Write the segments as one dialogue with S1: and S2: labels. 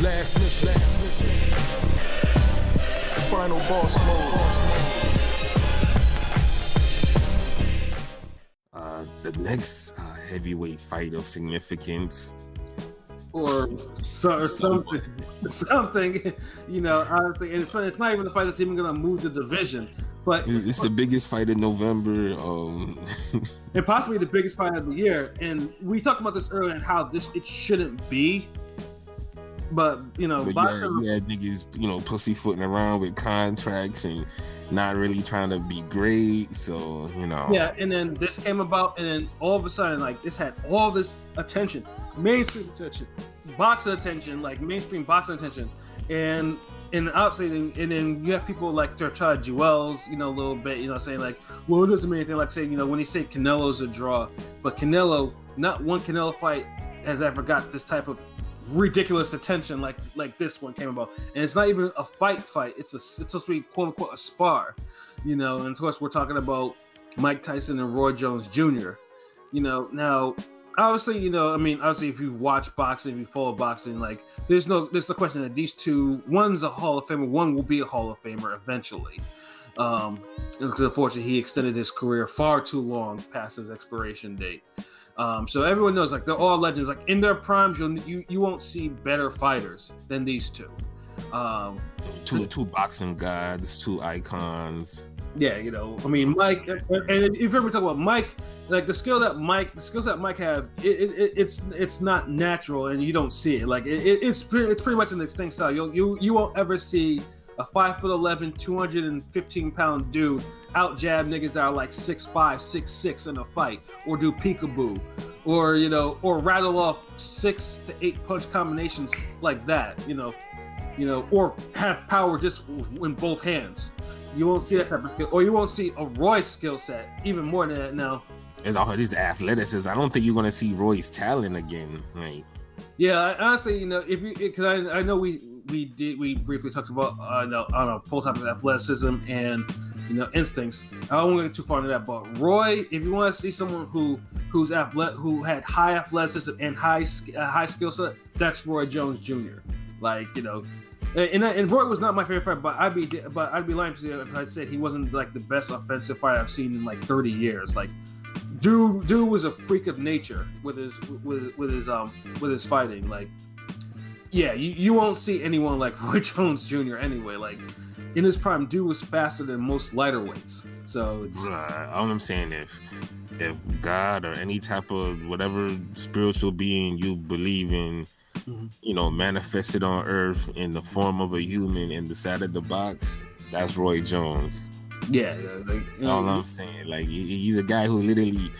S1: Last mission. Final boss mode.
S2: The next heavyweight fight of significance,
S3: or something, you know. Honestly, and it's not even the fight that's even going to move the division, but
S2: it's the biggest fight in November,
S3: and possibly the biggest fight of the year. And we talked about this earlier and how it shouldn't be. But you know, boxing,
S2: you had niggas, you know, pussyfooting around with contracts and not really trying to be great. So, you know.
S3: Yeah, and then this came about, and then all of a sudden, like, this had all this attention, mainstream attention, boxing attention, like mainstream boxing attention, and obviously, and then you have people like Tercha Jewels, you know, a little bit, you know, saying like, well, it doesn't mean anything. Like saying, you know, when they say Canelo's a draw, but Canelo, not one Canelo fight has ever got this type of ridiculous attention like this one came about. And it's not even a fight. It's supposed to be quote unquote a spar, you know. And of course we're talking about Mike Tyson and Roy Jones Jr. You know, now obviously, you know, I mean, obviously if you've watched boxing, if you follow boxing, like there's no question that these two, one's a Hall of Famer, one will be a Hall of Famer eventually. Because unfortunately he extended his career far too long past his expiration date. So everyone knows, like, they're all legends. Like in their primes, you won't see better fighters than these two.
S2: Two boxing gods, two icons.
S3: Yeah, you know, I mean, Mike. And if you ever talk about Mike, like the skills that Mike have, it's not natural, and you don't see it. Like it's pretty much an extinct style. You won't ever see a 5'11", 215-pound dude out jab niggas that are like 6'5", 6'6" in a fight, or do peekaboo, or you know, or rattle off 6 to 8 punch combinations like that, you know, or have power just in both hands. You won't see that type of skill, or you won't see a Roy skill set even more than that now.
S2: And all this athleticism, I don't think you're gonna see Roy's talent again, right?
S3: Yeah, honestly, you know, because I know we briefly talked about on a full topic of athleticism and, you know, instincts. I don't want to get too far into that, but Roy, if you want to see someone who had high athleticism and high skill set, that's Roy Jones Jr. Like, you know, and Roy was not my favorite fighter, but I'd be lying to you if I said he wasn't like the best offensive fighter I've seen in like 30 years. Like, dude was a freak of nature with his fighting. Like, yeah, you won't see anyone like Roy Jones Jr. anyway. Like, in his prime, dude was faster than most lighter weights. So it's
S2: all I'm saying, if God or any type of whatever spiritual being you believe in, you know, manifested on earth in the form of a human in the side of the box, that's Roy Jones.
S3: Yeah, like,
S2: all I'm saying, like, he's a guy who literally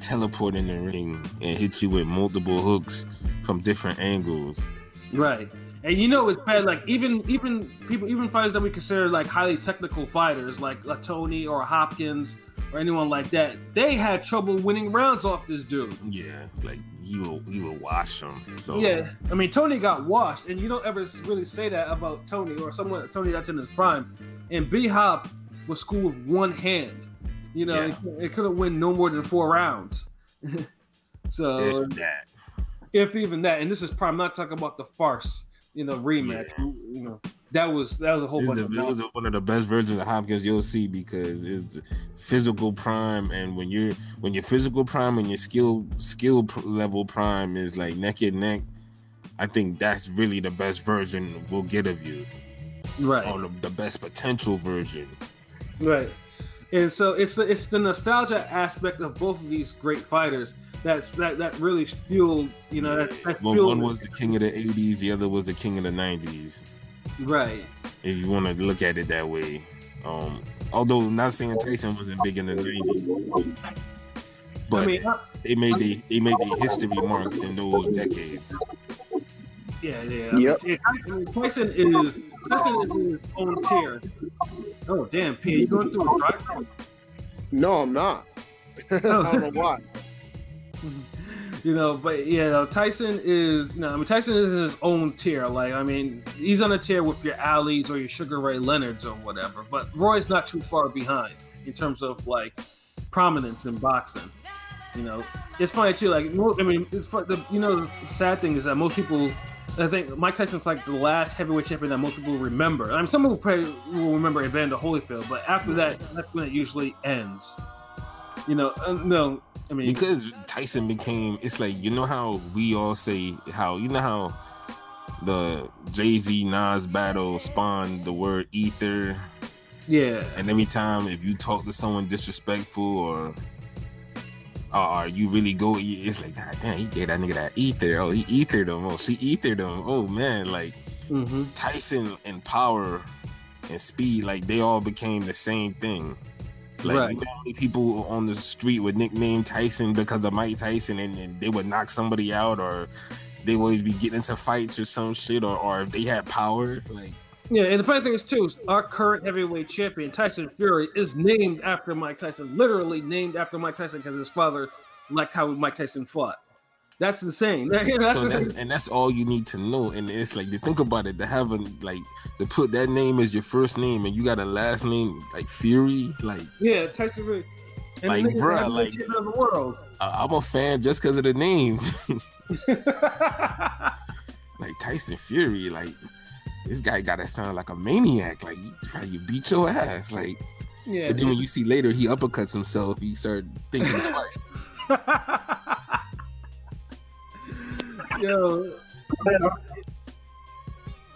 S2: teleport in the ring and hit you with multiple hooks from different angles.
S3: Right. And you know it's bad, like even fighters that we consider like highly technical fighters, like a Tony or a Hopkins or anyone like that, they had trouble winning rounds off this dude.
S2: Yeah, like he will wash them. So
S3: yeah, I mean, Tony got washed, and you don't ever really say that about Tony or Tony that's in his prime. And B-Hop was school with one hand. You know, it couldn't win no more than 4 rounds. So if even that, and this is prime. I'm not talking about the farce, you know, rematch. Yeah. You know, that was a whole bunch. It was
S2: one of the best versions of Hopkins you'll see, because it's physical prime, and when your physical prime and your skill level prime is like neck and neck, I think that's really the best version we'll get of you,
S3: right?
S2: Or the best potential version,
S3: right? And so it's the nostalgia aspect of both of these great fighters that really fueled, you know,
S2: one was the king of the 80s, the other was the king of the 90s.
S3: Right.
S2: If you want to look at it that way. Although not saying Tyson wasn't big in the 90s. But I mean, they made the history marks in those decades.
S3: Yeah.
S4: Yep.
S3: Tyson is his own tier. Oh damn, P, you going through a dry?
S4: No, I'm not. I don't know why.
S3: You know, but Tyson is Tyson is his own tier. Like, I mean, he's on a tier with your Alis or your Sugar Ray Leonards or whatever. But Roy's not too far behind in terms of like prominence in boxing. You know, it's funny too. Like, I mean, it's the sad thing is that most people, I think Mike Tyson's like the last heavyweight champion that most people remember. I mean, some people probably will remember Evander Holyfield, but after that, that's when it usually ends. You know, no, I mean,
S2: because Tyson became. It's like, you know how we all say how the Jay-Z Nas battle spawned the word ether.
S3: Yeah.
S2: And every time if you talk to someone disrespectful or you really go, it's like, God damn, he gave that nigga that ether. Oh, he ethered him. Oh, she ethered him. Oh man, like Tyson and power and speed, like they all became the same thing. Like,
S3: right.
S2: You know how many people on the street would nickname Tyson because of Mike Tyson, and they would knock somebody out, or they would always be getting into fights or some shit, or if they had power, like.
S3: Yeah, and the funny thing is too, our current heavyweight champion Tyson Fury is named after Mike Tyson, literally named after Mike Tyson because his father liked how Mike Tyson fought. That's insane.
S2: That's all you need to know. And it's like, to think about it, to put that name as your first name and you got a last name like Fury, like
S3: yeah, Tyson Fury. And
S2: like, bro, like
S3: champion of the world.
S2: I'm a fan just because of the name. Like Tyson Fury, like this guy gotta sound like a maniac. Like you beat your ass, like.
S3: Yeah.
S2: But then when you see later he uppercuts himself, you start thinking twice.
S3: Yo.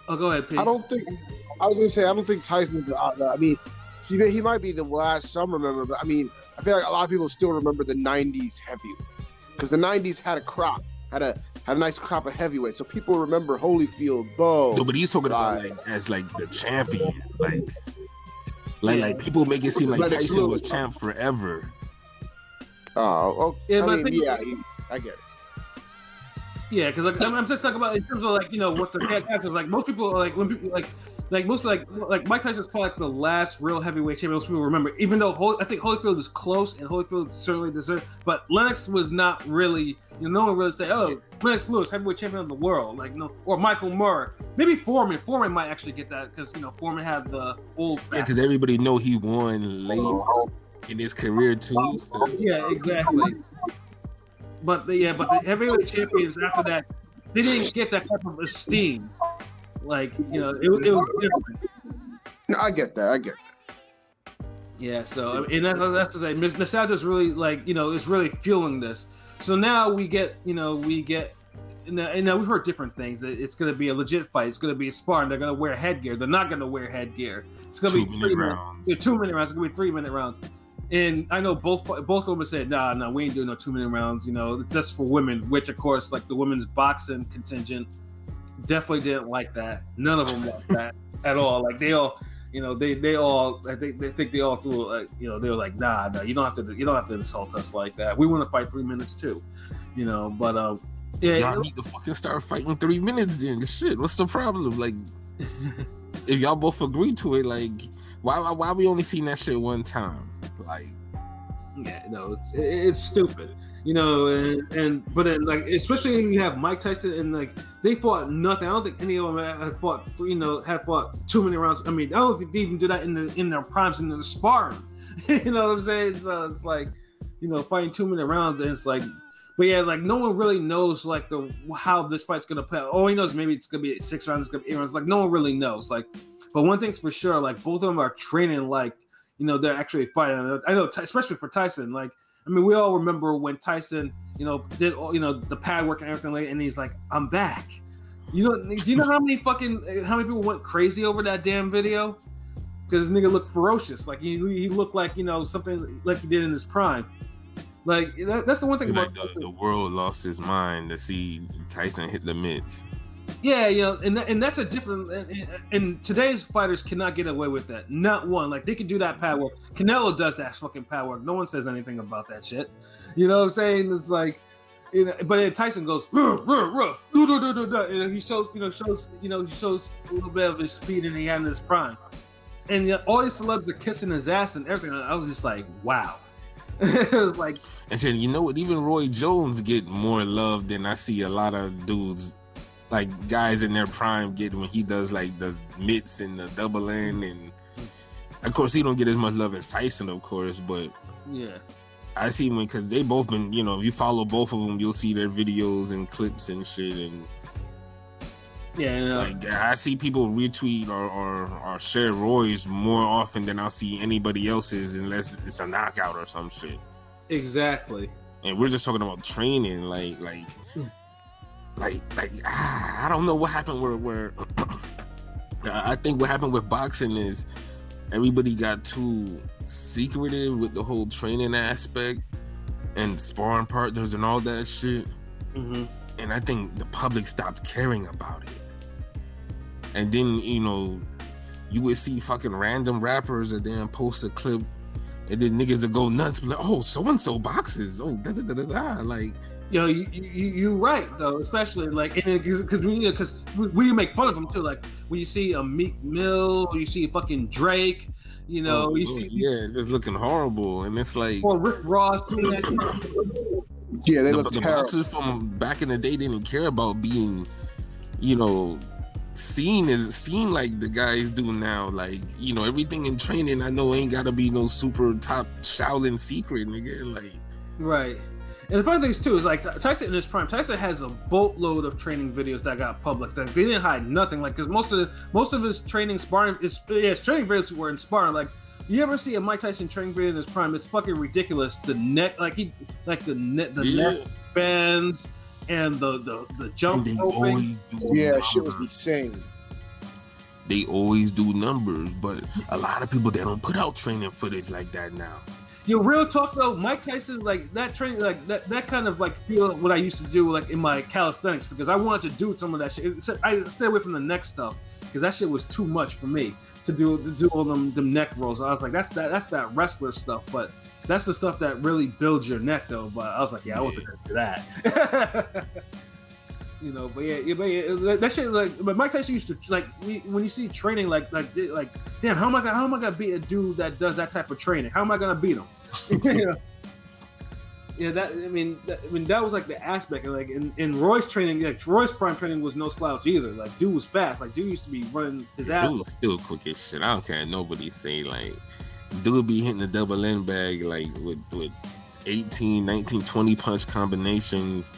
S3: Oh, go ahead, Pete.
S4: I don't think Tyson's. I mean, see, he might be the last some remember, but I mean, I feel like a lot of people still remember the '90s heavyweights because the '90s had a nice crop of heavyweights, so people remember Holyfield, Bo.
S2: No, but he's talking about as the champion, like people make it seem like Tyson was champ forever.
S4: Oh, okay.
S3: Yeah,
S4: I get it.
S3: Yeah, because I'm just talking about in terms of what the characters like. Most people when people like Mike Tyson's probably like the last real heavyweight champion most people remember. Even though I think Holyfield is close and Holyfield certainly deserves, but Lennox was not really. No one really say, "Oh, Lennox Lewis, heavyweight champion of the world," or Michael Murray. Maybe Foreman. Foreman might actually get that because Foreman had the old.
S2: Yeah, because everybody know he won late in his career too. So.
S3: Yeah, exactly. But the heavyweight champions after that, they didn't get that type of esteem. Like, it was different.
S4: No, I get that.
S3: Yeah, so and that's to say, nostalgia is really is really fueling this. So now we get, now we've heard different things. It's going to be a legit fight. It's going to be a spar, and they're going to wear headgear. They're not going to wear headgear. It's going to be
S2: 2-minute rounds.
S3: 2-minute rounds. It's going to be 3-minute rounds. And I know both of them said, nah, we ain't doing no 2-minute rounds, just for women, which of course, like the women's boxing contingent definitely didn't like that. None of them liked that at all. Like they all, they all, I think they all threw, they were like, nah, you don't have to insult us like that. We want to fight 3 minutes too, but yeah.
S2: Y'all need to fucking start fighting 3 minutes then. Shit, what's the problem? Like, if y'all both agree to it, like, why we only seen that shit one time? Like,
S3: yeah, no, it's stupid, but then, like, especially when you have Mike Tyson and they fought nothing. I don't think any of them had fought 2-minute rounds. I mean, I don't think they even do that in their primes in the sparring. You know what I'm saying? So it's like, fighting 2-minute rounds, and it's like, but yeah, like no one really knows how this fight's gonna play. All he knows maybe it's gonna be 6 rounds, it's gonna be 8 rounds. Like no one really knows. Like, but one thing's for sure, like both of them are training like. They're actually fighting. I know, especially for Tyson. Like, I mean, we all remember when Tyson, did the pad work and everything, and he's like, "I'm back." Do you know how many people went crazy over that damn video? Because this nigga looked ferocious. Like he looked like something like he did in his prime. Like that's the one thing about
S2: the world lost his mind to see Tyson hit the mitts.
S3: Yeah, and that's a different. And today's fighters cannot get away with that. Not one. Like they can do that pad work. Canelo does that fucking pad work. No one says anything about that shit. You know what I'm saying? It's like, but then Tyson goes, and he shows a little bit of his speed and he had in his prime. And all these celebs are kissing his ass and everything. I was just like, wow. It was like,
S2: and then you know what? Even Roy Jones get more love than I see a lot of dudes. Like guys in their prime get when he does like the mitts and the double end, and of course he don't get as much love as Tyson, of course, but
S3: yeah.
S2: I see when because they both been, you know, if you follow both of them, you'll see their videos and clips and shit. And
S3: yeah,
S2: like I see people retweet or share Roy's more often than I'll see anybody else's, unless it's a knockout or some shit.
S3: Exactly.
S2: And we're just talking about training, like I don't know what happened where I think what happened with boxing is everybody got too secretive with the whole training aspect and sparring partners and all that shit.
S3: Mm-hmm.
S2: And I think the public stopped caring about it. And then, you know, you would see fucking random rappers that then post a clip and then niggas would go nuts, like, oh, so-and-so boxes. Oh, da-da-da-da-da. Like,
S3: yo, you right though, especially like because we make fun of them too. Like when you see a Meek Mill, or you see fucking Drake, you know, you see
S2: just looking horrible, and it's like,
S3: or Rick Ross doing that shit.
S4: Yeah, they look
S2: the
S4: terrible.
S2: boxers from back in the day didn't care about being, you know, seen like the guys do now. Like, you know, everything in training I know ain't gotta be no super top Shaolin secret, nigga. Like,
S3: right. And the funny thing is too is like Tyson in his prime, Tyson has a boatload of training videos that got public. That they didn't hide nothing. Like, because most of his training sparring training videos were in sparring. Like, you ever see a Mike Tyson training video in his prime? It's fucking ridiculous. The neck, neck bends and the jump roping.
S4: Yeah, shit was insane.
S2: They always do numbers, but a lot of people, they don't put out training footage like that now.
S3: Yo, real talk though, Mike Tyson, like that training, like that kind of like feel what I used to do like in my calisthenics, because I wanted to do some of that shit. I stay away from the neck stuff because that shit was too much for me to do all them neck rolls. I was like, that's that wrestler stuff, but that's the stuff that really builds your neck though. But I was like, yeah, I wasn't gonna do that. You know, but that shit like. But Mike Tyson used to like when you see training like damn, how am I gonna beat a dude that does that type of training? How am I gonna beat him? You know? Yeah, that was like the aspect. And like in Roy's training, like Roy's prime training was no slouch either. Like dude was fast. Like dude used to be running his ass.
S2: Dude was still quick as shit. I don't care. Nobody say like dude be hitting the double end bag like with 18, 19, 20 punch combinations.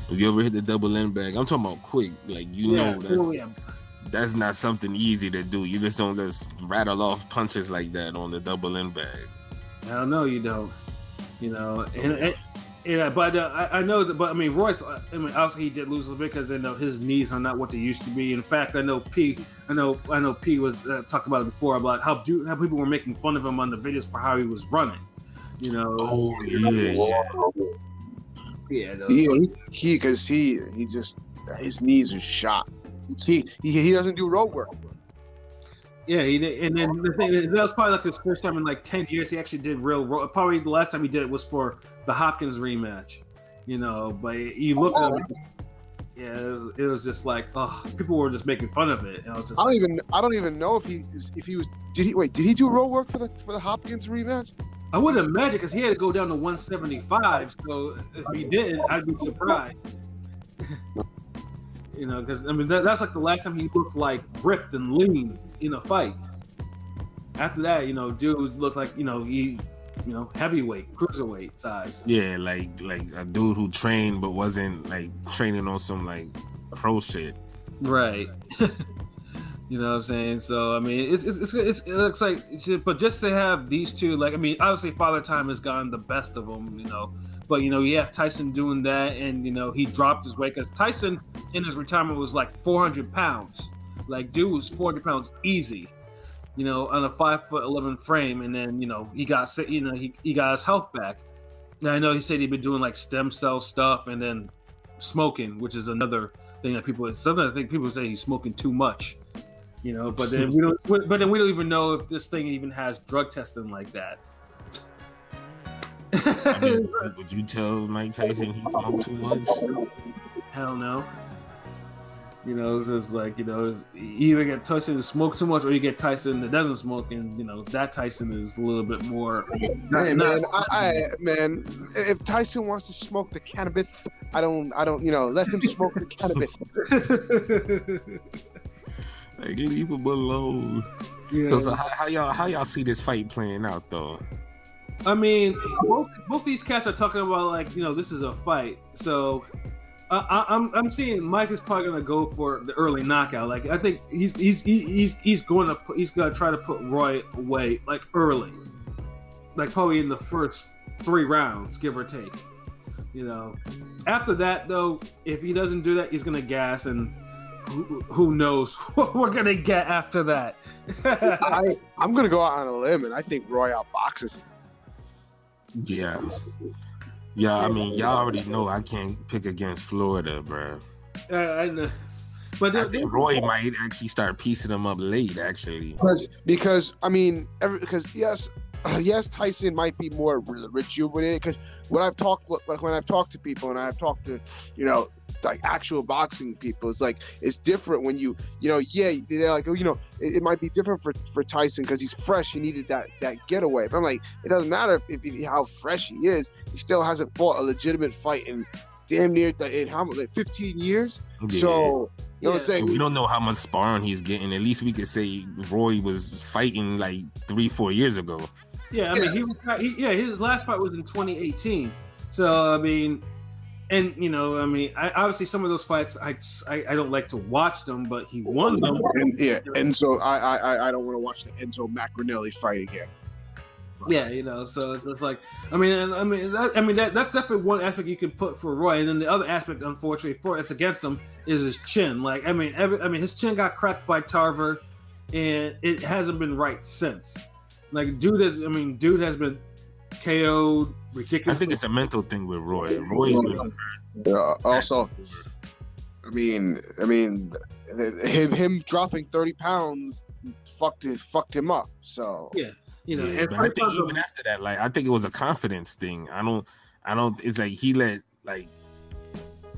S2: If you ever hit the double end bag, I'm talking about quick. Like, you know, that's not something easy to do. You just don't just rattle off punches like that on the double end bag.
S3: Hell no, you don't. You know, but I know that. But I mean, Royce. I mean, obviously he did lose a bit because his knees are not what they used to be. In fact, I know P was talked about it before about how people were making fun of him on the videos for how he was running. You know.
S2: Oh yeah.
S3: Yeah,
S4: because he just his knees are shot. He doesn't do road work.
S3: Yeah, he did, and then the thing that was probably like his first time in like 10 years. He actually did real road. Probably the last time he did it was for the Hopkins rematch. You know, but you look at him. Yeah, it was just like, people were just making fun of it. And I was just
S4: I don't even know if he was. Did he do road work for the Hopkins rematch?
S3: I would imagine because he had to go down to 175. So if he didn't, I'd be surprised. You know, because I mean that's like the last time he looked like ripped and lean in a fight. After that, you know, dude looked like heavyweight, cruiserweight size.
S2: Yeah, like a dude who trained but wasn't like training on some like pro shit.
S3: Right. You know what I'm saying? So I mean, it looks like, but just to have these two, like I mean, obviously Father Time has gotten the best of them, you know. But you know, you have Tyson doing that, and you know he dropped his weight because Tyson in his retirement was like 400 pounds. Like dude was 400 pounds easy, you know, on a 5'11" frame, and then you know he got his health back. And I know he said he'd been doing like stem cell stuff and then smoking, which is another thing that people say he's smoking too much. You know, but then we don't even know if this thing even has drug testing like that.
S2: I mean, would you tell Mike Tyson he smoked too much?
S3: Hell no. You know, it's just like, you know, you either get Tyson to smoke too much or you get Tyson that doesn't smoke, and you know that Tyson is a little bit more.
S4: Man, if Tyson wants to smoke the cannabis, I don't, you know, let him smoke the cannabis.
S2: Like, leave him alone.
S3: Yeah.
S2: So how y'all see this fight playing out though?
S3: I mean, both these cats are talking about like this is a fight. So I'm seeing Mike is probably gonna go for the early knockout. Like I think he's gonna try to put Roy away like early, like probably in the first 3 rounds, give or take. After that though, if he doesn't do that, he's gonna gas, and who knows what we're gonna get after that.
S4: I'm gonna go out on a limb, and I think Roy outboxes him.
S2: Yeah. I mean, y'all already know I can't pick against Florida, bro.
S3: I know, but
S2: I think Roy might actually start piecing them up late, actually.
S4: Because yes, Tyson might be more rejuvenated. Because when I've talked to people, and I've talked to like actual boxing people, it's different when they're like, it might be different for Tyson because he's fresh. He needed that getaway. But I'm like, it doesn't matter if how fresh he is. He still hasn't fought a legitimate fight in damn near 15 years.
S2: Yeah.
S4: So you know what I'm saying?
S2: We don't know how much sparring he's getting. At least we could say Roy was fighting like 3-4 years ago.
S3: Yeah, I mean, his last fight was in 2018. So I mean, and I obviously some of those fights I don't like to watch them, but he won them.
S4: And so I don't want to watch the Enzo Macronelli fight again.
S3: Yeah, so it's like that's definitely one aspect you can put for Roy, and then the other aspect, unfortunately, for it's against him is his chin. Like his chin got cracked by Tarver, and it hasn't been right since. Like dude has been KO'd ridiculous.
S2: I think it's a mental thing with Roy. Roy's been
S4: also, I mean, him dropping 30 pounds fucked him up. So
S3: yeah.
S2: But I think even after that, like I think it was a confidence thing. I don't. It's like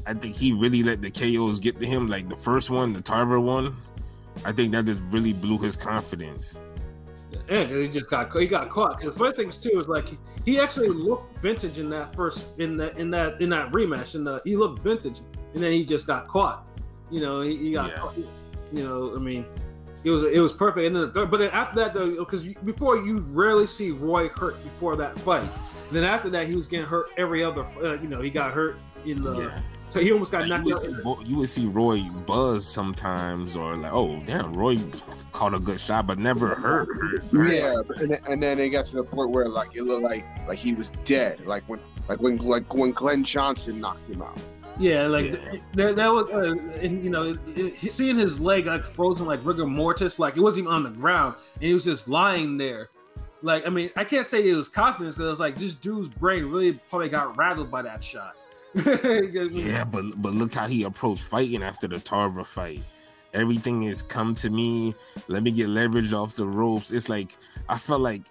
S2: I think he really let the KOs get to him. Like the first one, the Tarver one, I think that just really blew his confidence.
S3: Yeah, he got caught. Because one of the things too is like he actually looked vintage in that that rematch, and he looked vintage, and then he just got caught. He got caught. It was perfect. And then but then after that though, because before you rarely see Roy hurt before that fight. Then after that, he was getting hurt every other. He got hurt in the. Yeah. So he almost got knocked out.
S2: You would see Roy buzz sometimes, or like, oh damn, Roy caught a good shot, but never hurt.
S4: Yeah, and then it got to the point where like it looked like he was dead, like when Glenn Johnson knocked him out.
S3: Yeah, that was, seeing his leg like frozen like rigor mortis, like it wasn't even on the ground, and he was just lying there. Like, I mean, I can't say it was confidence because it was like this dude's brain really probably got rattled by that shot.
S2: Yeah, but look how he approached fighting after the Tarver fight. Everything is come to me. Let me get leverage off the ropes. It's like I felt like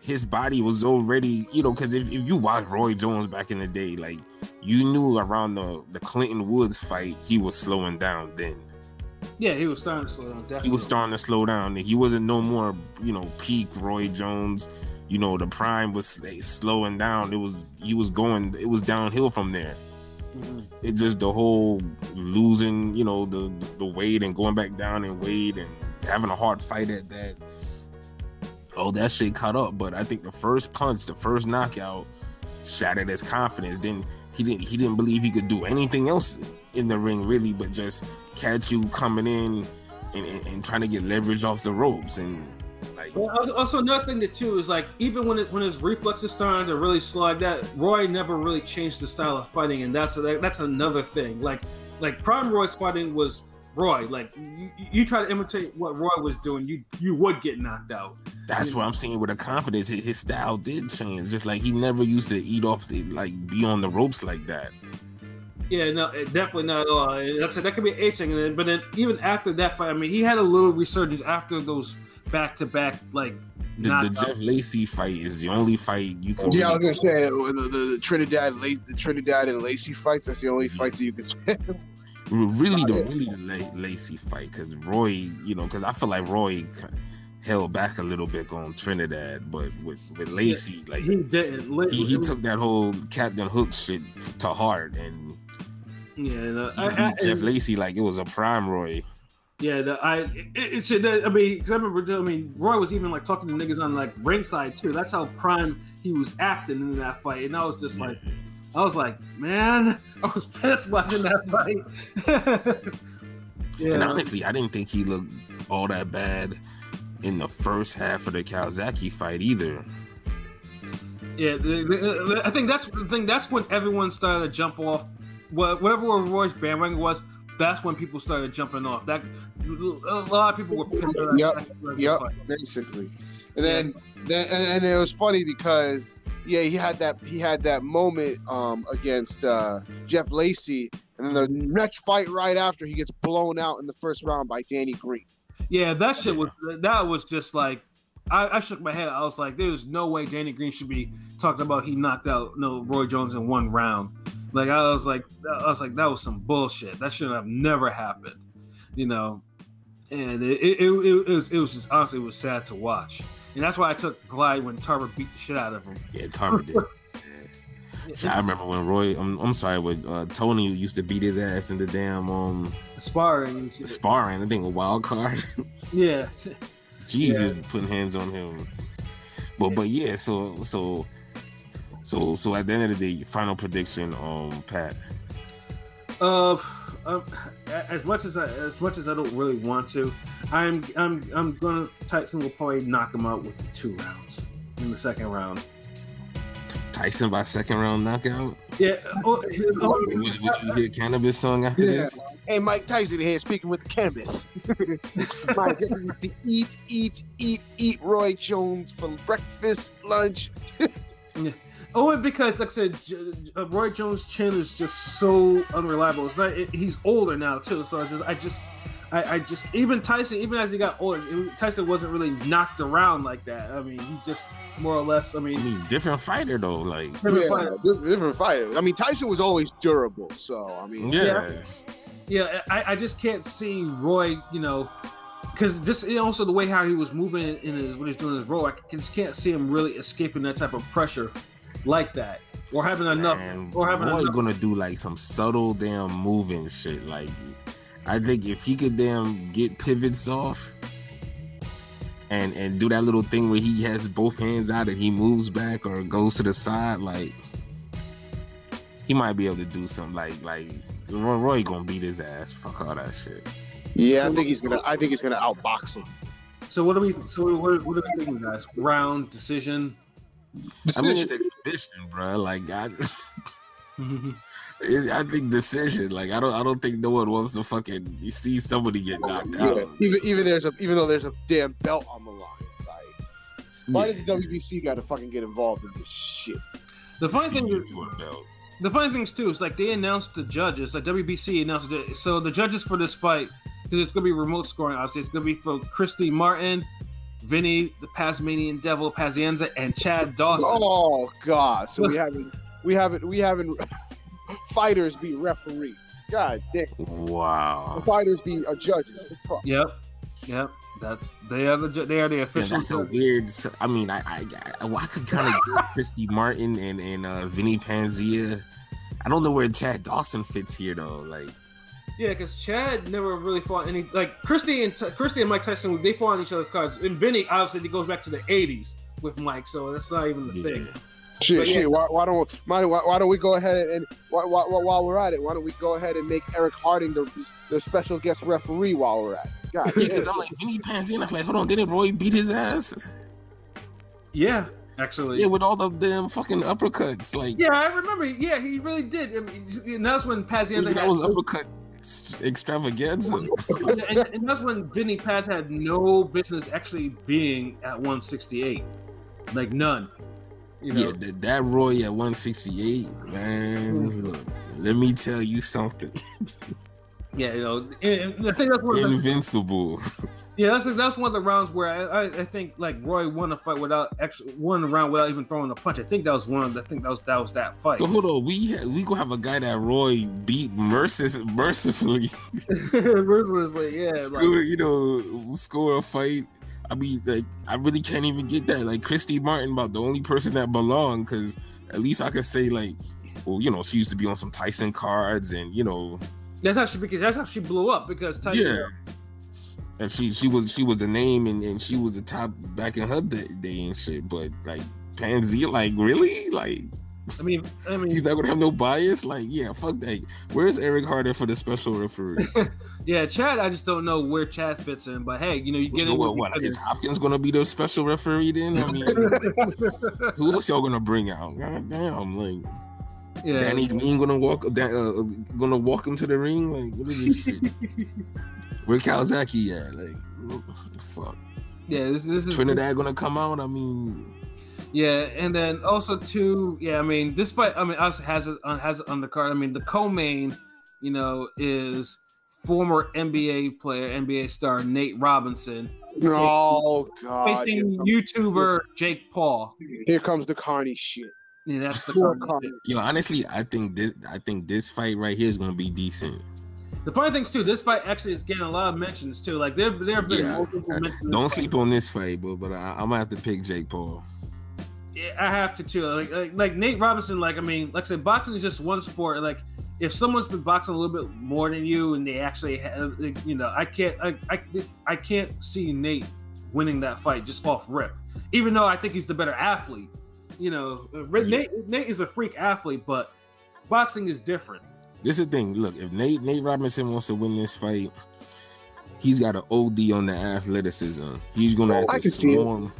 S2: his body was already, because if you watch Roy Jones back in the day, like you knew around the Clinton Woods fight, he was slowing down then.
S3: Yeah, he was starting to slow down. Definitely.
S2: He was starting to slow down. He wasn't no more, peak Roy Jones. The prime was slowing down. It was downhill from there. Mm-hmm. It just the whole losing, the weight and going back down in weight and having a hard fight at that. Oh, that shit caught up. But I think the first punch, the first knockout, shattered his confidence. Then he didn't believe he could do anything else in the ring really, but just catch you coming in and trying to get leverage off the ropes and.
S3: Also, another thing too is like even when his reflexes started to really slide, that Roy never really changed the style of fighting, and that's another thing. Like Prime Roy's fighting was Roy. Like you try to imitate what Roy was doing, you would get knocked out.
S2: That's what I'm saying with the confidence. His style did change. Just like he never used to eat off the be on the ropes like that.
S3: Yeah, no, definitely not at all. Like I said, that could be an age thing. But then even after that fight, I mean, he had a little resurgence after those back-to-back
S2: the Jeff Lacey fight is the only fight you can.
S4: Yeah, I was gonna say the Trinidad and Lacey fights. That's the only fights that you can say.
S2: Really the Lacey fight, because Roy, because I feel like Roy held back a little bit on Trinidad, but with Lacey, like he didn't. He took that whole Captain Hook shit to heart, and Jeff Lacey like it was a prime Roy.
S3: Yeah, I mean, 'cause I remember, Roy was even like talking to niggas on like ringside too. That's how prime he was acting in that fight, and I was just like, man, I was pissed watching that fight. Yeah,
S2: And honestly, I didn't think he looked all that bad in the first half of the Kawasaki fight either.
S3: yeah. I think that's the thing. That's when everyone started to jump off. Whatever Roy's bandwagon was, that's when people started jumping off. That a lot of people were pissed at that.
S4: Yep, basically. And then it was funny because he had that moment against Jeff Lacey, and then the next fight right after he gets blown out in the first round by Danny Green.
S3: Yeah, that was just like I shook my head. I was like, there's no way Danny Green should be talking about he knocked out Roy Jones in one round. Like I was like that was some bullshit. That should have never happened, And it was just honestly, it was sad to watch, and that's why I took pride when Tarver beat the shit out of him.
S2: Yeah, Tarver did. Yes. I remember when Roy, when Tony used to beat his ass in the damn
S3: Sparring.
S2: I think a wild card.
S3: Yeah.
S2: Jesus, putting hands on him. But yeah, so at the end of the day, your final prediction, Pat.
S3: As much as I don't really want to, I'm gonna Tyson will probably knock him out with 2 rounds in the second round.
S2: Tyson by second round knockout?
S3: Yeah.
S2: Would you hear Cannabis song after this?
S4: Hey, Mike Tyson here speaking with the Cannabis. My goodness, the eat Roy Jones for breakfast, lunch.
S3: Oh, because like I said, Roy Jones' chin is just so unreliable. It's not. He's older now too, so I just even Tyson, even as he got older, Tyson wasn't really knocked around like that. I mean, he just more or less. I mean,
S2: different fighter though, like
S4: different fighter. I mean, Tyson was always durable, so I mean,
S3: yeah. I just can't see Roy, because just also the way how he was moving when he's doing his role, I just can't see him really escaping that type of pressure like that, or having enough.
S2: Roy's gonna do like some subtle damn moving shit. Like, I think if he could damn get pivots off and do that little thing where he has both hands out and he moves back or goes to the side, like he might be able to do something. Like Roy gonna beat his ass. Fuck all that shit.
S4: Yeah, so, I think he's gonna outbox him.
S3: So what are we thinking, guys? Round decision.
S2: I mean, it's exhibition, bro. Like I think decision. Like I don't think no one wants to fucking see somebody get knocked out.
S4: Even though there's a damn belt on the line. Like, why does the WBC got to fucking get involved in this shit?
S3: The funny thing is too is like they announced the judges. Like WBC announced it. So the judges for this fight, because it's gonna be remote scoring. Obviously, it's gonna be for Christy Martin, Vinny, the Tasmanian Devil Pazienza, and Chad Dawson.
S4: Oh God! So we haven't fighters be referees. God damn!
S2: Wow.
S4: The fighters be judges.
S3: Yep. That they are the official.
S2: Yeah, that's a weird. I mean, I could kind of get Christy Martin and Vinny Panzia. I don't know where Chad Dawson fits here though. Like.
S3: Yeah, because Chad never really fought any. Like Christy and Mike Tyson, they fought on each other's cards. And Vinny, obviously, he goes back to the '80s with Mike, so that's not even the thing.
S4: Shit. Why don't we go ahead and while we're at it? Why don't we go ahead and make Eric Harding the special guest referee while we're at it? God,
S2: because I'm like Vinny Panzina. I'm like, hold on, didn't Roy beat his ass?
S3: Yeah. Actually,
S2: yeah, with all the damn fucking uppercuts, like.
S3: Yeah, I remember. Yeah, he really did. I mean, and that's when Pazienza
S2: that was uppercut extravaganza.
S3: and that's when Vinny Paz had no business actually being at 168, like none.
S2: Yeah, that Roy at 168, man. Look, let me tell you something.
S3: Yeah, I think that's one
S2: invincible.
S3: Yeah, that's one of the rounds where I think like Roy won a fight without even throwing a punch. I think that was that fight.
S2: So hold on, we gonna have a guy that Roy beat mercifully.
S3: Mercilessly, yeah.
S2: Score a fight. I mean, like, I really can't even get that. Like, Christy Martin, about the only person that belonged, because at least I could say, like, well, she used to be on some Tyson cards, and,
S3: That's how she blew up, because Tyson...
S2: And she was the name and she was the top back in her day and shit. But like Pansy, like really, like
S3: I mean,
S2: he's not gonna have no bias. Like yeah, fuck that. Where's Eric Harder for the special referee?
S3: yeah, Chad. I just don't know where Chad fits in. But hey, you get it.
S2: What is Hopkins gonna be the special referee then? I mean, who else y'all gonna bring out? God damn, like. Yeah. Danny Green gonna walk into the ring? Like, what is this shit? Where Kawasaki at? Like, what the fuck?
S3: Yeah, this is
S2: Trinidad gonna come out. I mean,
S3: yeah, and then also too, yeah. I mean, this fight. I mean, obviously has it on the card. I mean, the co-main, is former NBA player, NBA star Nate Robinson.
S4: Oh God!
S3: Facing YouTuber Jake Paul.
S4: Here comes the Carney shit.
S3: Yeah, that's the Carney shit.
S2: Yo, honestly, I think this fight right here is gonna be decent.
S3: The funny things too, this fight actually is getting a lot of mentions too. Like there have been multiple mentions.
S2: Don't sleep on this fight, but I'm gonna have to pick Jake Paul.
S3: Yeah, I have to too. Like Nate Robinson. Like I mean, like I said, boxing is just one sport. Like if someone's been boxing a little bit more than you, and they actually have, I can't see Nate winning that fight just off rip. Even though I think he's the better athlete. Nate is a freak athlete, but boxing is different.
S2: This is the thing. Look, if Nate Robinson wants to win this fight, he's got an OD on the athleticism. He's gonna have to swarm.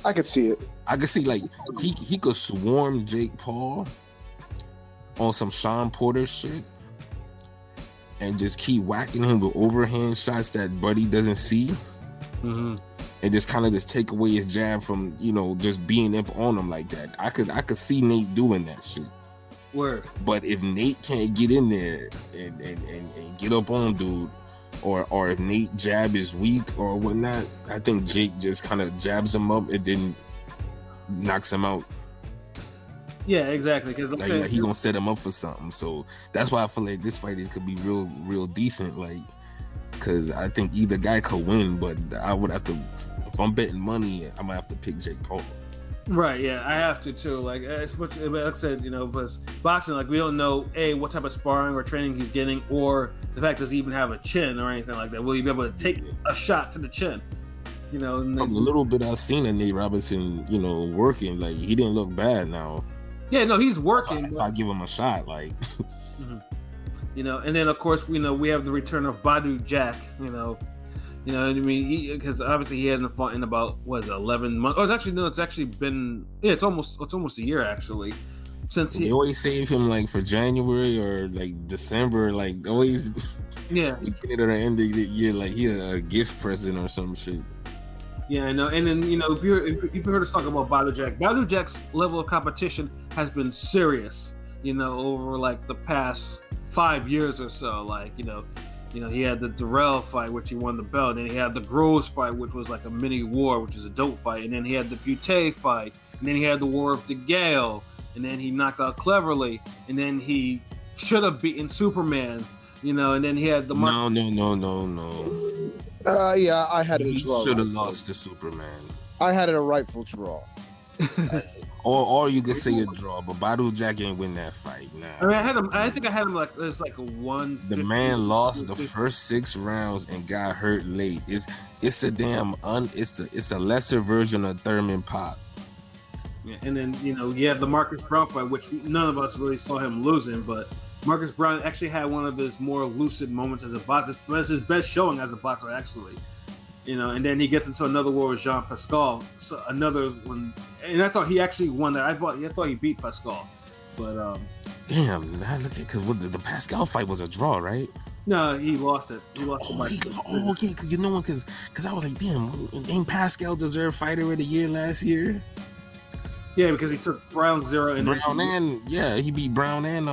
S4: I could see it.
S2: I could see like he could swarm Jake Paul on some Sean Porter shit and just keep whacking him with overhand shots that Buddy doesn't see.
S3: Mm-hmm.
S2: And just kind of just take away his jab from just being up on him like that. I could see Nate doing that shit.
S3: Word.
S2: But if Nate can't get in there and get up on dude, or if Nate jab is weak or whatnot, I think Jake just kind of jabs him up and then knocks him out.
S3: Yeah, exactly. Because
S2: like he gonna set him up for something. So that's why I feel like this fight could be real decent. Like. Because I think either guy could win, but I would have to, if I'm betting money, I'm gonna have to pick Jake Paul.
S3: Right, yeah, I have to too. Like as much, like I said, because boxing, like we don't know what type of sparring or training he's getting, or the fact does he even have a chin or anything like that. Will he be able to take a shot to the chin? And then,
S2: from the little bit I've seen of Nate Robinson, working, like he didn't look bad now.
S3: Yeah, no, he's working.
S2: That's why I give him a shot, like.
S3: Mm-hmm. And then of course we have the return of Badu Jack. What I mean, because obviously he hasn't fought in about 11 months. Oh, it's actually been it's almost a year actually since
S2: they always save him like for January or like December, like always.
S3: Yeah,
S2: we get it at the end of the year like he a gift present or some shit.
S3: Yeah, I know. And then if you heard us talk about Badu Jack's level of competition has been serious. Over like the past 5 years or so. Like he had the Durrell fight, which he won the belt, and he had the Groves fight, which was like a mini war, which is a dope fight, and then he had the Butte fight, and then he had the War of DeGale, and then he knocked out Cleverly, and then he should have beaten Superman, and then he had the
S2: No.
S4: Yeah, I had it a draw.
S2: Should have lost to Superman.
S4: I had it a rightful draw.
S2: Or you could say a draw, but Badu Jack ain't win that fight. Nah.
S3: I mean, I think I had him like it's like a 1.
S2: The man lost the first 6 rounds and got hurt late. It's a lesser version of Thurman Pop.
S3: Yeah, and then you have the Marcus Brown fight, which none of us really saw him losing, but Marcus Brown actually had one of his more lucid moments as a boxer. That's his best showing as a boxer, actually. And then he gets into another war with Jean Pascal, so another one, and I thought he actually won that. I thought he beat Pascal, but
S2: damn, I look at because the Pascal fight was a draw, right?
S3: No, he lost it. He lost it.
S2: Okay, because I was like, damn, ain't Pascal deserve Fighter of the Year last year?
S3: Yeah, because he took Brown 0 and
S2: he beat Brown and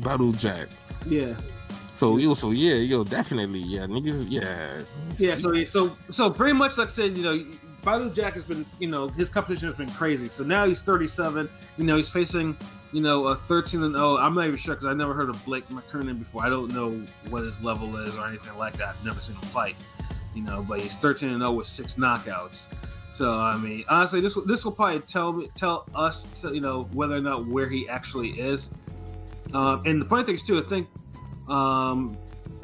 S2: Badu Jack.
S3: Yeah.
S2: So definitely, niggas,
S3: So pretty much, like I said, Badu Jack has been, his competition has been crazy. So now he's 37. He's facing, a 13-0. I'm not even sure because I never heard of Blake McKernan before. I don't know what his level is or anything like that. I've never seen him fight, But he's 13-0 with 6 knockouts. So I mean, honestly, this will probably tell us, whether or not where he actually is. And the funny thing is too, I think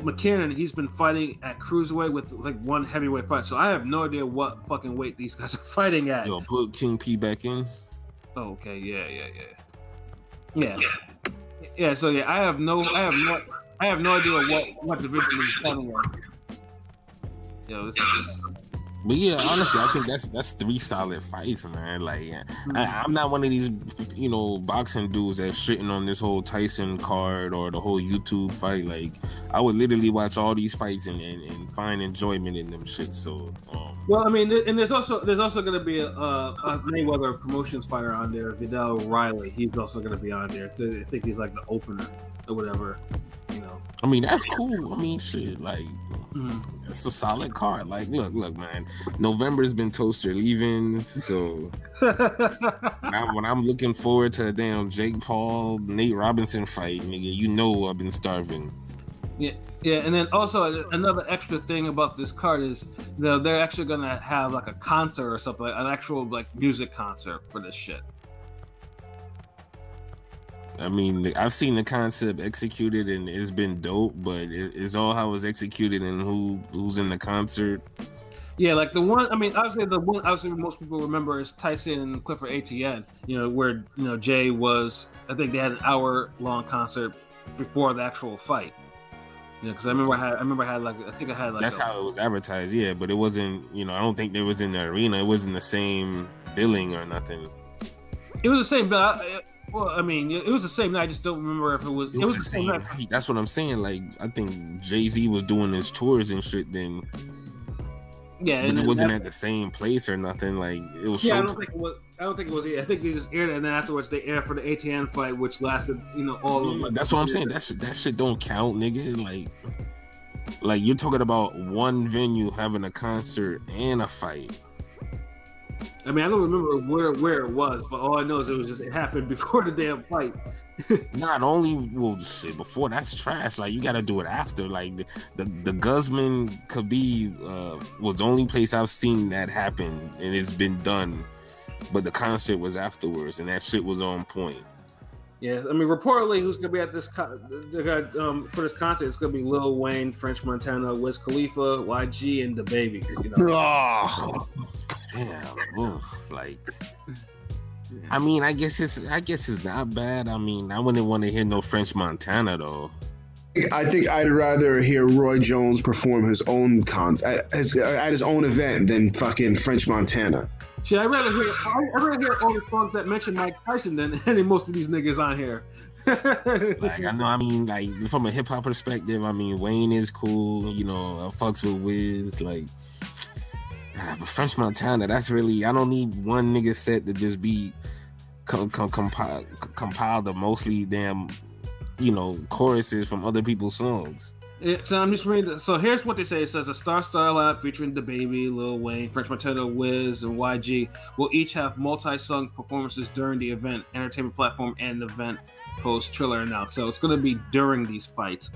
S3: McKinnon, he's been fighting at cruiserweight with like one heavyweight fight. So I have no idea what fucking weight these guys are fighting at.
S2: Yo, put King P back in.
S3: Oh, okay, yeah. So yeah, I have no idea what division he's fighting at. Yo, this is.
S2: But yeah, honestly, I think that's 3 solid fights, man. Like, I'm not one of these, boxing dudes that's shitting on this whole Tyson card or the whole YouTube fight. Like, I would literally watch all these fights and find enjoyment in them shit. So,
S3: well, I mean, and there's also going to be a Mayweather promotions fighter on there, Vidal Riley. He's also going to be on there. I think he's like the opener or whatever.
S2: I mean, that's cool. I mean, shit, like, it's a solid card. Like, look, man. November's been toaster leaving, so when I'm looking forward to a damn Jake Paul, Nate Robinson fight, nigga, I've been starving.
S3: Yeah, and then also another extra thing about this card is they're actually gonna have like a concert or something, like an actual like music concert for this shit.
S2: I mean, I've seen the concept executed and it's been dope, but it's all how it's executed and who's in the concert.
S3: Yeah, like the one. I mean, obviously most people remember is Tyson and Clifford ATN. Where Jay was. I think they had an hour-long concert before the actual fight. Because I remember I had like
S2: that's how it was advertised. Yeah, but it wasn't. I don't think they was in the arena. It wasn't the same billing or nothing.
S3: It was the same, but. Well, I mean, it was the same night. I just don't remember if it was. It was the same night.
S2: That's what I'm saying. Like, I think Jay-Z was doing his tours and shit then.
S3: Yeah,
S2: but it wasn't at the same place or nothing. Like, it was.
S3: Yeah, I don't think it was. I think they just aired it, and then afterwards they aired for the ATN fight, which lasted, all of.
S2: Like, that's what I'm saying. That shit don't count, nigga. Like you're talking about one venue having a concert and a fight.
S3: I mean, I don't remember where it was, but all I know is it happened before the damn fight.
S2: Not only shit before, that's trash. Like, you got to do it after. Like the Guzman Khabib was the only place I've seen that happen, and it's been done. But the concert was afterwards, and that shit was on point.
S3: Yes, I mean, reportedly, who's gonna be at this for this concert? It's gonna be Lil Wayne, French Montana, Wiz Khalifa, YG, and DaBaby.
S4: Oh.
S2: Damn, like, I mean, I guess it's not bad. I mean, I wouldn't want to hear no French Montana though.
S4: I think I'd rather hear Roy Jones perform his own at his own event than fucking French Montana.
S3: Shit, I'd rather hear all the songs that mention Mike Tyson than any most of these niggas on here.
S2: Like, I know, I mean, like, from a hip hop perspective, I mean, Wayne is cool, I fucks with Wiz, like, but French Montana, that's really, I don't need one nigga set to just be compiled of mostly damn, choruses from other people's songs.
S3: So I'm just reading. So here's what they say. It says a star-studded lineup featuring DaBaby, Lil Wayne, French Montana, Wiz, and YG will each have multi-song performances during the event, entertainment platform, and event host Triller announced. So it's going to be during these fights.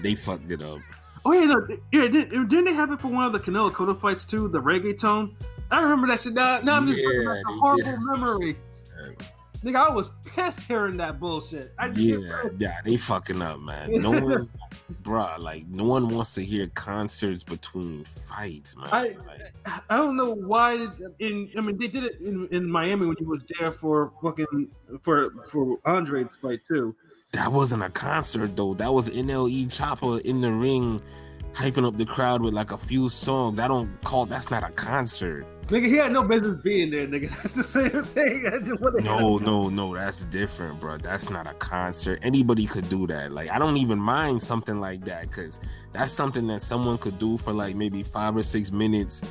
S2: They fucked it up.
S3: Oh yeah, didn't they have it for one of the Canelo Cotto fights too? The reggaeton. I remember that shit. Now I'm just talking about a horrible memory. Nigga, I was pissed hearing that bullshit.
S2: They fucking up, man. No one, bruh, like, no one wants to hear concerts between fights, man.
S3: I don't know why. They did it in Miami when he was there for Andre's fight too.
S2: That wasn't a concert though. That was NLE Chopper in the ring, hyping up the crowd with like a few songs. That's not a concert.
S3: Nigga, he had no business being there, nigga. That's the same thing.
S2: No, that's different, bro. That's not a concert. Anybody could do that. Like, I don't even mind something like that, because that's something that someone could do for like maybe 5 or 6 minutes,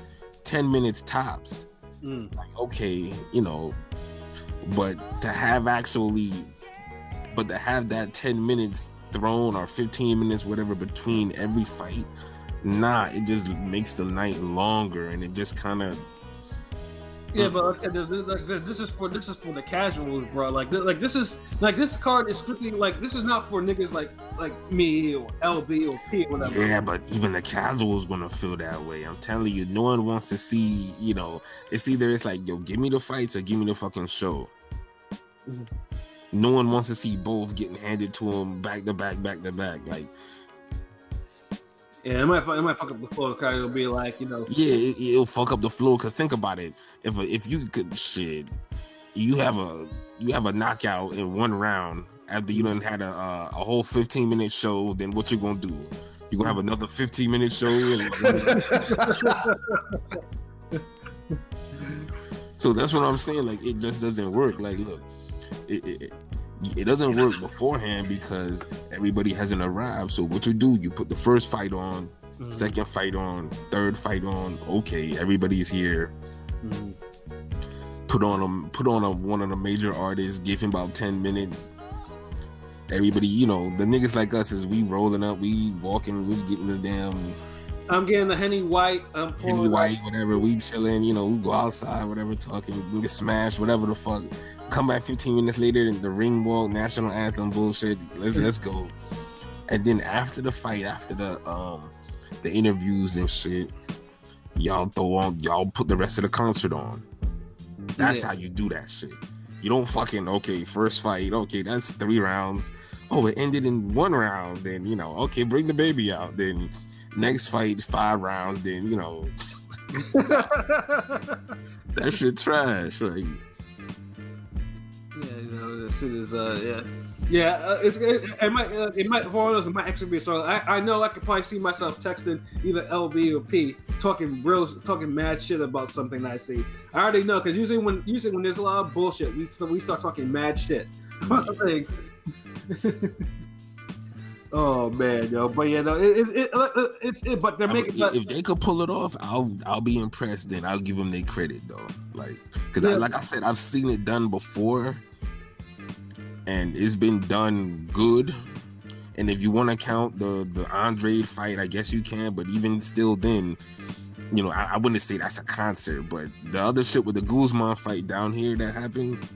S2: 10 minutes tops. Like, okay, but to have that 10 minutes thrown or 15 minutes, whatever, between every fight, it just makes the night longer, and it just kind of.
S3: Yeah, but this is for the casuals, bro. This card is strictly this is not for niggas like me or LB or P or whatever.
S2: Yeah, but even the casuals gonna feel that way. I'm telling you, no one wants to see. It's like, yo, give me the fights or give me the fucking show. No one wants to see both getting handed to him back to back. Like,
S3: yeah, it might fuck up the flow. Because it'll be like, you know,
S2: yeah, it'll fuck up the flow. Cause think about it, if you could you have a knockout in one round after you done had a whole 15-minute show. Then what you gonna do? You gonna have another 15-minute show? So that's what I'm saying. Like, it just doesn't work. Like, look, it doesn't work beforehand because everybody hasn't arrived. So what you do, you put the first fight on, second fight on, third fight on. Okay, everybody's here. Put on one of the major artists. Give him about 10 minutes. Everybody, you know, the niggas like us is we rolling up, we walking, we getting the damn.
S3: I'm getting the Henny White.
S2: Henny White, whatever. We chilling, you know, we go outside, whatever, talking, we get smashed, whatever the fuck. Come back 15 minutes later, the ring walk, national anthem bullshit. Let's go. And then after the fight, after the interviews and shit, y'all put the rest of the concert on. That's how you do that shit. You don't fucking, okay, first fight, okay, that's 3 rounds. Oh, it ended in 1 round. Then, you know, okay, bring the baby out. Then next fight, 5 rounds. Then, you know, that shit trash. Like,
S3: yeah, you know, this shit is it might for us. It might actually be a story. I know I could probably see myself texting either LB or P talking mad shit about something I see. I already know because usually when there's a lot of bullshit, we start talking mad shit about things. Oh man, yo, but yeah, no, but they're making.
S2: If they could pull it off, I'll be impressed. Then I'll give them their credit though, like because like I said, I've seen it done before, and it's been done good. And if you want to count the Andre fight, I guess you can. But even still, then, you know, I wouldn't say that's a concert. But the other shit with the Guzman fight down here that happened,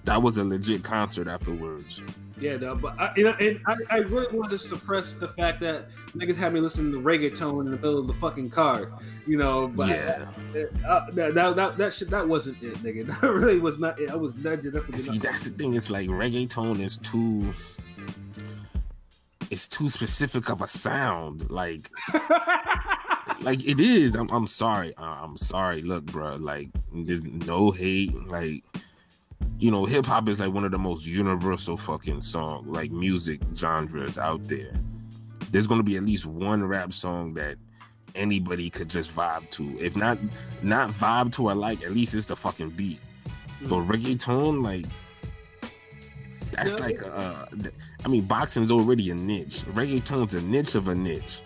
S2: that was a legit concert afterwards.
S3: Yeah, no, but I really wanted to suppress the fact that niggas had me listening to reggaeton in the middle of the fucking car, you know. But
S2: yeah,
S3: that shit, that wasn't it, nigga. That really was not it. I was definitely.
S2: See, that's the thing. It's like reggaeton is too. It's too specific of a sound, like it is. I'm sorry. I'm sorry. Look, bro. Like, there's no hate. Like, you know, hip hop is like one of the most universal fucking song, like music genres out there. There's gonna be at least one rap song that anybody could just vibe to. If not vibe to or like, at least it's the fucking beat. But reggaeton, like, that's like I mean, boxing's already a niche. Reggaeton's a niche of a niche.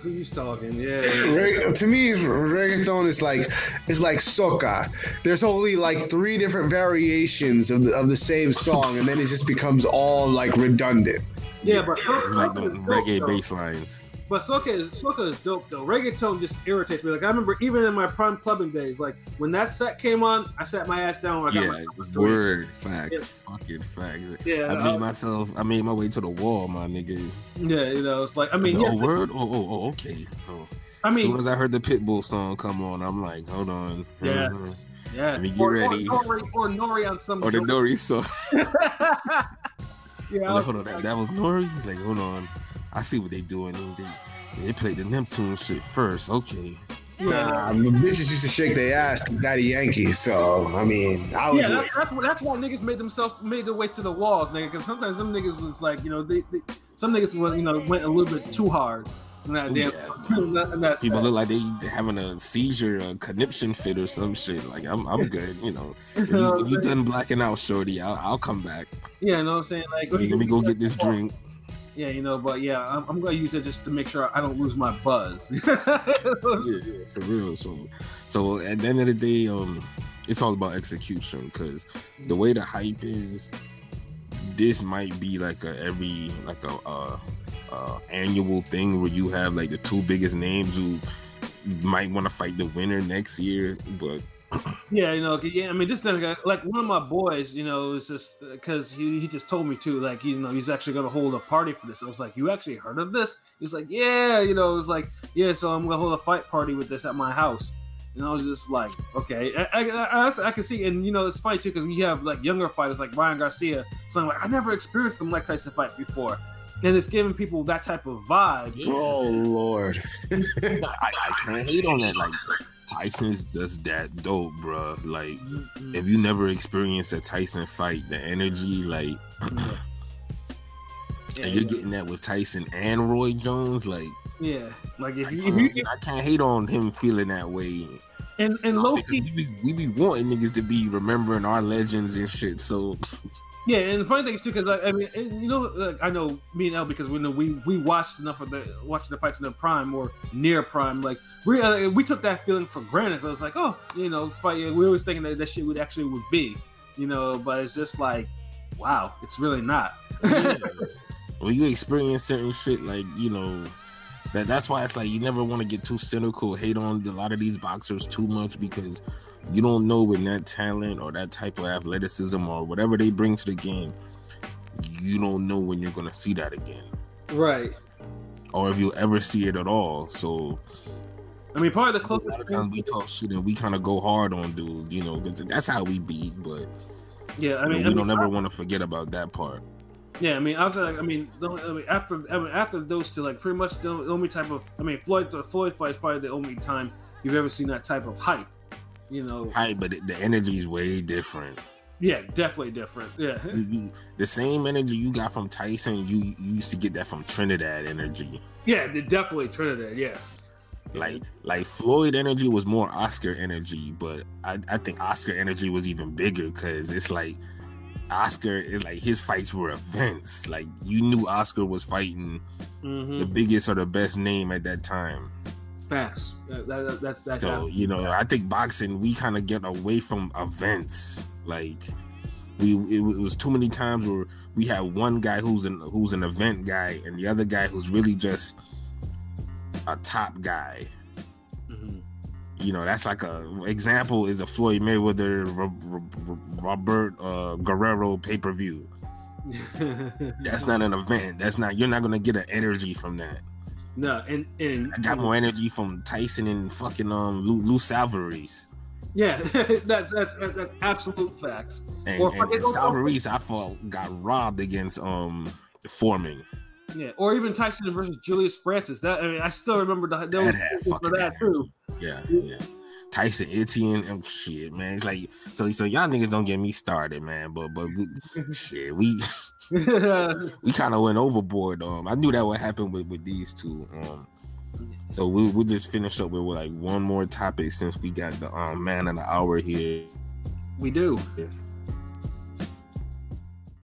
S3: Who you talking? Yeah.
S4: To me, reggaeton is like soca. There's only like 3 different variations of the same song, and then it just becomes all like redundant.
S3: Yeah, but
S2: it's like the reggae bass lines.
S3: But soca is dope though. Reggaeton just irritates me. Like, I remember even in my prime clubbing days, like when that set came on, I sat my ass down.
S2: Word facts, fucking facts.
S3: Yeah,
S2: I made my way to the wall, my nigga.
S3: Yeah, you know, it's like, I mean,
S2: word. Oh, okay. Oh.
S3: I mean,
S2: as soon as I heard the Pitbull song come on, I'm like, hold on.
S3: Yeah. Yeah.
S2: Let me get ready.
S3: Or Nori on some.
S2: Or the Nori song.
S3: Yeah.
S2: Like, hold on, that was Nori. Like, hold on. I see what they doing. They played the Neptune shit first. Okay.
S4: Nah, the bitches used to shake their ass to Daddy Yankee. So I mean,
S3: that's why niggas made their way to the walls, nigga. Because sometimes them niggas was like, you know, some niggas was, you know, went a little bit too hard.
S2: People look like they having a seizure, a conniption fit or some shit. Like, I'm good, you know. If you done blacking out, shorty, I'll come back.
S3: Yeah, you know what I'm saying? Like,
S2: let me go get this drink.
S3: Yeah, you know, but yeah, I'm gonna use it just to make sure I don't lose my buzz.
S2: yeah, for real. So at the end of the day, it's all about execution, because the way the hype is, this might be like a annual thing where you have like the 2 biggest names who might want to fight the winner next year, but.
S3: Yeah, you know, I mean, this thing, like one of my boys, you know, is just because he just told me to, like, you know, he's actually gonna hold a party for this. I was like, you actually heard of this? He's like, yeah, you know, it was like, yeah, so I'm gonna hold a fight party with this at my house, And I was just like, okay, I can see, and it's funny too because you have like younger fighters like Ryan Garcia, saying like I never experienced the Mike Tyson fight before, and it's giving people that type of vibe.
S4: Oh Lord,
S2: I can't hate on that. Like Tyson's just that dope, bro. Like if you never experienced a Tyson fight, the energy, like, and you're getting that with Tyson and Roy Jones, like.
S3: Yeah, like if
S2: I can't hate on him feeling that way.
S3: And low key,
S2: we be wanting niggas to be remembering our legends and shit. So
S3: yeah, and the funny thing is too, because I mean, I know me and El because we watched enough of watching the fights in the prime or near prime. Like we took that feeling for granted. It was like, oh, it's fight. We always thinking that shit would be, but it's just like, wow, it's really not.
S2: When you experience certain shit, like that's why it's like you never want to get too cynical, hate on a lot of these boxers too much because you don't know when that talent or that type of athleticism or whatever they bring to the game, you don't know when you're going to see that again.
S3: Right.
S2: Or if you'll ever see it at all. So,
S3: I mean, probably the closest.
S2: A lot of times we talk shit and we kind of go hard on dudes, because that's how we be. But
S3: yeah, I mean,
S2: we don't ever want to forget about that part.
S3: Yeah, I mean, after those two, like pretty much the only type of, the Floyd fight is probably the only time you've ever seen that type of hype,
S2: Hype, but the energy is way different.
S3: Yeah, definitely different. Yeah,
S2: the same energy you got from Tyson, you used to get that from Trinidad energy.
S3: Yeah, definitely Trinidad. Yeah,
S2: like Floyd energy was more Oscar energy, but I think Oscar energy was even bigger because it's like. Oscar is like his fights were events. Like you knew Oscar was fighting the biggest or the best name at that time.
S3: Facts. That's
S2: so I think boxing we kind of get away from events. Like it was too many times where we had one guy who's an event guy and the other guy who's really just a top guy. That's like example is a Floyd Mayweather Robert Guerrero pay-per-view. That's not an event. You're not gonna get an energy from that.
S3: No, and
S2: I got more energy from Tyson and fucking Luis Alvarez.
S3: Yeah, that's absolute facts.
S2: And Alvarez, I thought got robbed against Foreman.
S3: Yeah, or even Tyson versus Julius Francis. I still remember that for that too.
S2: Yeah. Tyson, Etienne, and shit, man. It's like so y'all niggas don't get me started, man. But shit, we kind of went overboard. I knew that would happen with these two. So we'll just finish up with like one more topic since we got the man of the hour here.
S3: We do.
S2: Yeah.